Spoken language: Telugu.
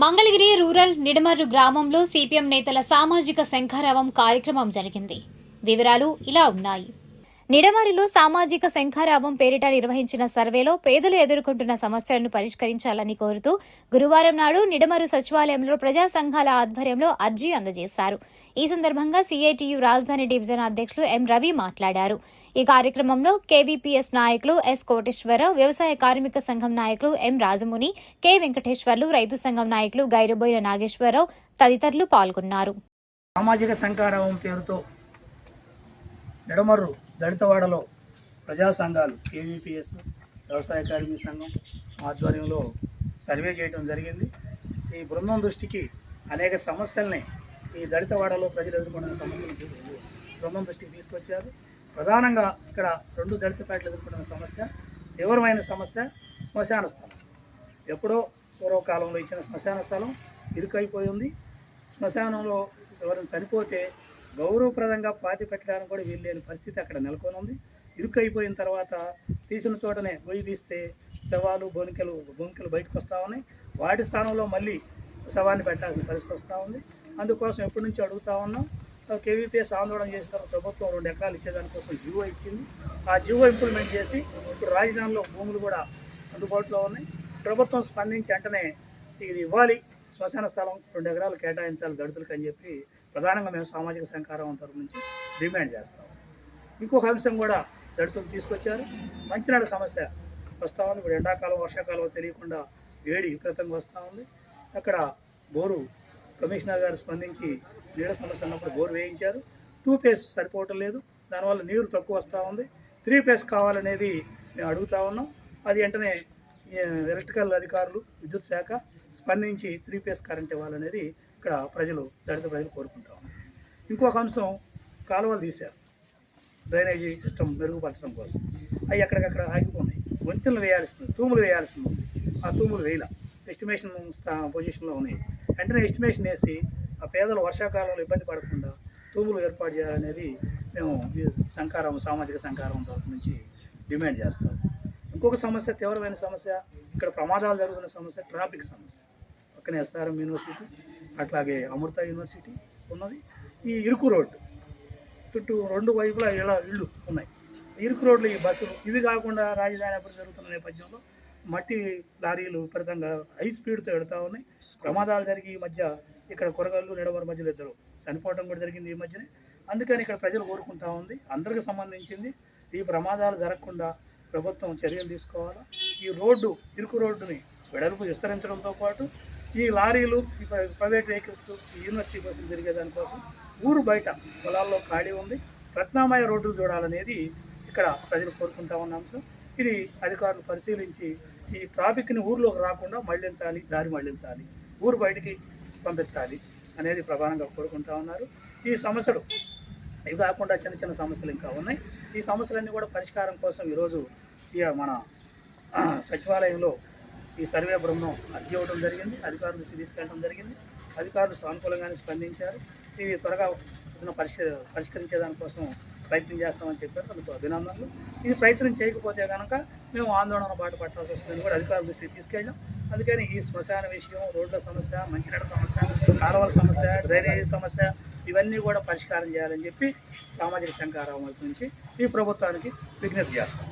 మంగళగిరి రూరల్ నిడమర్రు గ్రామంలో సిపిఎం నేతల సామాజిక శంఖారావం కార్యక్రమం జరిగింది. వివరాలు ఇలా ఉన్నాయి. నిడమర్రులో సామాజిక శంఖారావం పేరిట నిర్వహించిన సర్వేలో పేదలు ఎదుర్కొంటున్న సమస్యలను పరిష్కరించాలని కోరుతూ గురువారం నాడు నిడమర్రు సచివాలయంలో ప్రజా సంఘాల ఆధ్వర్యంలో అర్జీ అందజేశారు. ఈ సందర్భంగా సిఐటియు రాజధాని డివిజన్ అధ్యక్షులు ఎం రవి మాట్లాడారు. ఈ కార్యక్రమంలో కేవీపీఎస్ నాయకులు ఎస్ కోటేశ్వరరావు, వ్యవసాయ కార్మిక సంఘం నాయకులు ఎం రాజముని, కె వెంకటేశ్వర్లు, రైతు సంఘం నాయకులు గైరబోయిన నాగేశ్వరరావు తదితరులు పాల్గొన్నారు. సామాజిక శంఖారావం పేరుతో నిడమర్రు దళితవాడలో ప్రజా సంఘాలు కేవీపీఎస్, వ్యవసాయ కార్మిక సంఘం ఆధ్వర్యంలో సర్వే చేయడం జరిగింది. ఈ బృందం దృష్టికి అనేక సమస్యల్ని ఈ దళితవాడలో ప్రజలు ఎదుర్కొంటున్న సమస్యలు బృందం దృష్టికి తీసుకొచ్చారు. ప్రధానంగా ఇక్కడ 2 దళితపేటలు ఎదుర్కొంటున్న సమస్య, తీవ్రమైన సమస్య శ్మశాన స్థలం. ఎప్పుడో పూర్వకాలంలో ఇచ్చిన శ్మశాన స్థలం ఇరుకైపోయి ఉంది. శ్మశానంలో ఎవరైనా చనిపోతే గౌరవప్రదంగా పాతి పెట్టడానికి కూడా వీల్లేని పరిస్థితి అక్కడ నెలకొని ఉంది. ఇరుకైపోయిన తర్వాత తీసిన చోటనే గొయ్యి తీస్తే శవాలు బొంకెలు బయటకు వస్తూ ఉన్నాయి. వాటి స్థానంలో మళ్ళీ శవాన్ని పెట్టాల్సిన పరిస్థితి వస్తూ ఉంది. అందుకోసం ఎప్పటి నుంచి అడుగుతూ ఉన్నాం. కేవీపీఎస్ ఆందోళన చేసిన తర్వాత ప్రభుత్వం 2 ఎకరాలు ఇచ్చేదానికోసం జీవో ఇచ్చింది. ఆ జీవో ఇంప్లిమెంట్ చేసి ఇప్పుడు రాజధానిలో భూములు కూడా అందుబాటులో ఉన్నాయి. ప్రభుత్వం స్పందించి వెంటనే ఇది ఇవ్వాలి, శ్మశాన స్థలం 2 ఎకరాలు కేటాయించాలి దళితులకు అని చెప్పి ప్రధానంగా మేము సామాజిక శంఖారావం తరఫు నుంచి డిమాండ్ చేస్తాం. ఇంకొక అంశం కూడా దళితులు తీసుకొచ్చారు. మంచినీళ్ళ సమస్య వస్తూ ఉంది. ఇప్పుడు ఎండాకాలం వర్షాకాలం తెలియకుండా వేడి విపరీతంగా వస్తూ ఉంది. అక్కడ బోరు కమిషనర్ గారు స్పందించి నీళ్ళ సమస్య ఉన్నప్పుడు బోరు వేయించారు. 2 ఫేస్ సరిపోవటం లేదు, దానివల్ల నీరు తక్కువ వస్తూ ఉంది. 3 ఫేస్ కావాలనేది మేము అడుగుతూ ఉన్నాం. అది వెంటనే ఎలక్ట్రికల్ అధికారులు, విద్యుత్ శాఖ స్పందించి 3 ఫేస్ కరెంట్ ఇవ్వాలనేది ఇక్కడ దళిత ప్రజలు కోరుకుంటా ఉన్నారు. ఇంకొక అంశం, కాలువలు తీశారు డ్రైనేజీ సిస్టమ్ మెరుగుపరచడం కోసం. అవి ఎక్కడికక్కడ ఆగిపోయినాయి. వంతెనలు వేయాల్సింది, తూములు వేయాల్సింది ఉంది. ఆ తూములు వేయాల ఎస్టిమేషన్ పొజిషన్లో ఉన్నాయి. వెంటనే ఎస్టిమేషన్ వేసి ఆ పేదలు వర్షాకాలంలో ఇబ్బంది పడకుండా తూములు ఏర్పాటు చేయాలనేది మేము సామాజిక శంఖారావం తరఫు నుంచి డిమాండ్ చేస్తాం. ఇంకొక సమస్య, తీవ్రమైన సమస్య, ఇక్కడ ప్రమాదాలు జరుగుతున్న సమస్య ట్రాఫిక్ సమస్య. పక్కనే ఎస్ఆర్ఎం యూనివర్సిటీ, అట్లాగే అమృత యూనివర్సిటీ ఉన్నది. ఈ ఇరుకు రోడ్డు చుట్టూ 2 వైపులా ఇళ్ళు ఉన్నాయి. ఇరుకు రోడ్లు, ఈ బస్సులు, ఇవి కాకుండా రాజధాని అభివృద్ధి జరుగుతున్న నేపథ్యంలో మట్టి లారీలు విపరీతంగా హై స్పీడ్తో వెళుతూ ఉన్నాయి. ప్రమాదాలు జరిగి ఈ మధ్య ఇక్కడ కొరగల్లు నిడమర్రు మధ్యలో 2 చనిపోవడం కూడా జరిగింది ఈ మధ్యనే. అందుకని ఇక్కడ ప్రజలు కోరుకుంటా ఉంది, అందరికి సంబంధించింది ఈ ప్రమాదాలు జరగకుండా ప్రభుత్వం చర్యలు తీసుకోవాలా. ఈ ఇరుకు రోడ్డుని వెడల్పు విస్తరించడంతో పాటు ఈ లారీలు, ఈ ప్రైవేట్ వెహికల్స్, ఈ యూనివర్సిటీ బస్సులు తిరిగేదానికోసం ఊరు బయట పొలాల్లో ఖాళీ ఉంది, ప్రత్యామ్నాయ రోడ్లు చూడాలనేది ఇక్కడ ప్రజలు కోరుకుంటా ఉన్న అంశం. ఇది అధికారులు పరిశీలించి ఈ ట్రాఫిక్ని ఊర్లోకి రాకుండా దారి మళ్లించాలి, ఊరు బయటికి పంపించాలి అనేది ప్రధానంగా కోరుకుంటా ఉన్నారు. ఈ సమస్యలు ఇవి కాకుండా చిన్న సమస్యలు ఇంకా ఉన్నాయి. ఈ సమస్యలన్నీ కూడా పరిష్కారం కోసం ఈరోజు మన సచివాలయంలో ఈ సర్వే బృందం అర్జీ ఇవ్వడం జరిగింది. అధికారుల దృష్టి తీసుకెళ్ళడం జరిగింది. అధికారులు సానుకూలంగానే స్పందించారు. ఇది త్వరగా పరిష్కరించేదానికోసం ప్రయత్నం చేస్తామని చెప్పారు. అందుకు అభినందనలు. ఇది ప్రయత్నం చేయకపోతే కనుక మేము ఆందోళన బాట పట్టాల్సి వస్తుందని కూడా అధికారుల దృష్టికి తీసుకెళ్ళాం. అందుకని ఈ శ్మశాన విషయం, రోడ్ల సమస్య, మంచినీళ్ళ సమస్య, కాలువల సమస్య, డ్రైనేజీ సమస్య, ఇవన్నీ కూడా పరిష్కారం చేయాలని చెప్పి సామాజిక శంఖారావం వైపు నుంచి ఈ ప్రభుత్వానికి విజ్ఞప్తి చేస్తాం.